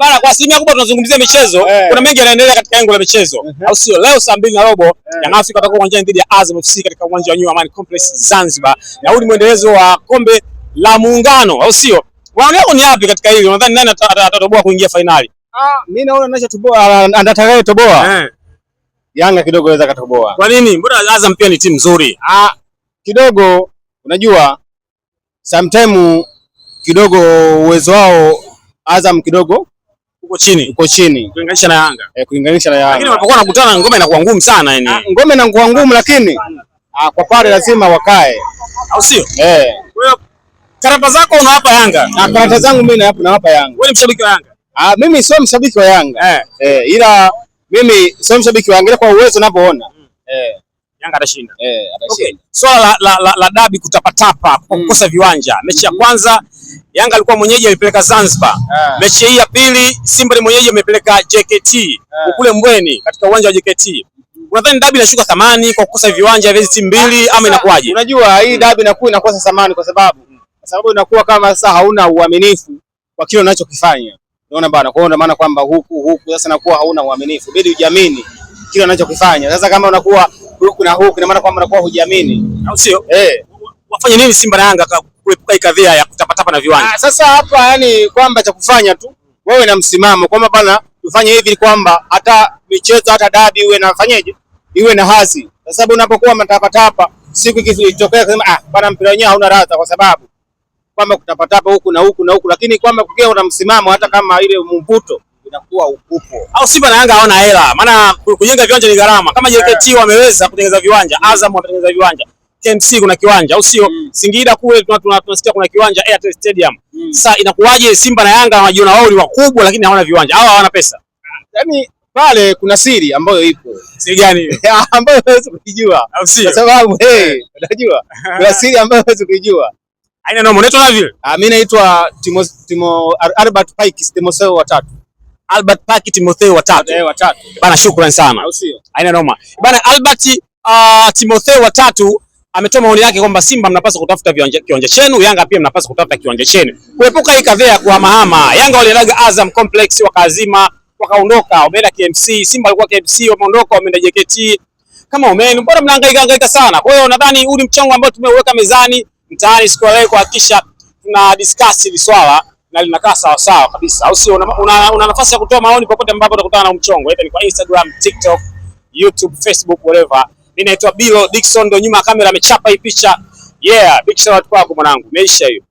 Bana, kwa asilimia kubwa tunazungumzia michezo. Kuna mengi yanaendelea katika engo la michezo. Au sio? Leo saa 2:30 Young Africa watakuwa uwanjani dhidi ya Azam FC katika uwanja wa New Amani Complex Zanzibar. Na huu ni mwendelezo wa kombe la Muungano, au sio? Wao ni yapi katika hili? Unadhani nani atatoboa kuingia finali? Mimi naona anachotoboa anatakaye toboa. Yanga kidogo anaweza katoboa. Kwa nini? Mbona Azam pia ni timu nzuri? Kidogo unajua sometime kidogo uwezo wao Azam kidogo uko chini kulinganisha na Yanga. Kulinganisha na Yanga. Lakini wanapokuwa wanakutana ngoma inakuwa ngumu sana yani. Ngoma inakuwa ngumu lakini kwa pale lazima wakae. Au sio? Wewe karata zako unawapa Yanga? Karata zangu mimi nawapa Yanga. Wewe ni mshabiki wa Yanga? Mimi sio mshabiki wa Yanga. Ila mimi sio mshabiki wa Yanga kwa uwezo ninavyoona. Yanga atashinda. Atashinda. Okay. Swala la dabi kutapatapa kwa kukosa viwanja. Mechi ya kwanza Yanga alikuwa mwenyeji amepeleka Zanzibar. Mechi hii ya pili Simba ni mwenyeji amepeleka JKT kule Mbweni katika uwanja wa JKT. Unadhani dabi inashuka thamani kwa kukosa viwanja vya timu mbili ama inakuwaje? Unajua hii dabi inakosa thamani kwa sababu inakuwa kama sasa hauna uaminifu kwa kile unachokifanya. Unaona bana, kwa hiyo maana kwamba huku sasa inakuwa hauna uaminifu. Bidi ujiamini kile unachokifanya. Sasa kama unakuwa huku na huku ina maana kwamba unakuwa hujiamini. Au sio? Wafanye nini Simba na Yanga kuepuka ikadhia ya kutapatapa na viwanja? Sasa hapa yani kwamba cha kufanya tu wewe na msimamo kwamba bana tufanye hivi kwamba hata michezo hata dabi iwe nafanyaje? Iwe na hasi. Kwa sababu unapokuwa mtapatapa siku ikitokea kusema bana mpira wenyewe hauna radha kwa sababu kwamba kutapatapa huku na huku na huku, lakini kwamba kukiwa una msimamo hata kama ile mvuto inakuwa upo. Au Simba na Yanga hawana hela, maana kujenga viwanja ni gharama. Kama JKT wameweza kutengeneza viwanja, Azam wametengeneza viwanja, KMC kuna kiwanja, au sio? Singida kule tunasikia kuna kiwanja Airtel Stadium. Sasa inakuwaje Simba na Yanga wanajiona wao ni wakubwa lakini hawana viwanja? Hawa hawana pesa. Yaani pale kuna siri ambayo ipo. Siri gani hiyo? Ambayo huwezi kujua. Au sio? Kwa sababu unajua kuna siri ambayo huwezi kujua. Haina noma. Unaitwa nani vile? Mimi naitwa Albert Pike Timotheo wa 3. Albert Pike Timotheo wa 3. Wa 3. Bana, shukrani sana. Au sio? Haina noma. Bana, Albert Timotheo wa 3 ametoa maoni yake kwamba Simba mnapaswa kutafuta kiwanja chenu, Yanga pia mnapaswa kutafuta kiwanja chenu. Kuepuka hii kadhia ya kuhamahama. Yanga waliendaga Azam Complex wakazima, wakaondoka, wameenda KMC, Simba alikuwa KMC, wameondoka wameenda JKT. Kama umeni, mbona mnahangaika sana? Kwa hiyo nadhani huu ni mchongo ambao tumeuweka mezani mtaani siku ya leo kuhakikisha tuna discuss hili swala na linakaa sawa sawa kabisa. Au sio? Una nafasi ya kutoa maoni popote ambapo utakutana na mchongo. Either ni kwa Instagram, TikTok, YouTube, Facebook, whatever. Mimi naitwa Bilo Dickson, ndo nyuma ya kamera amechapa hii picha. Big shout out kwako mwanangu. Imeisha hiyo.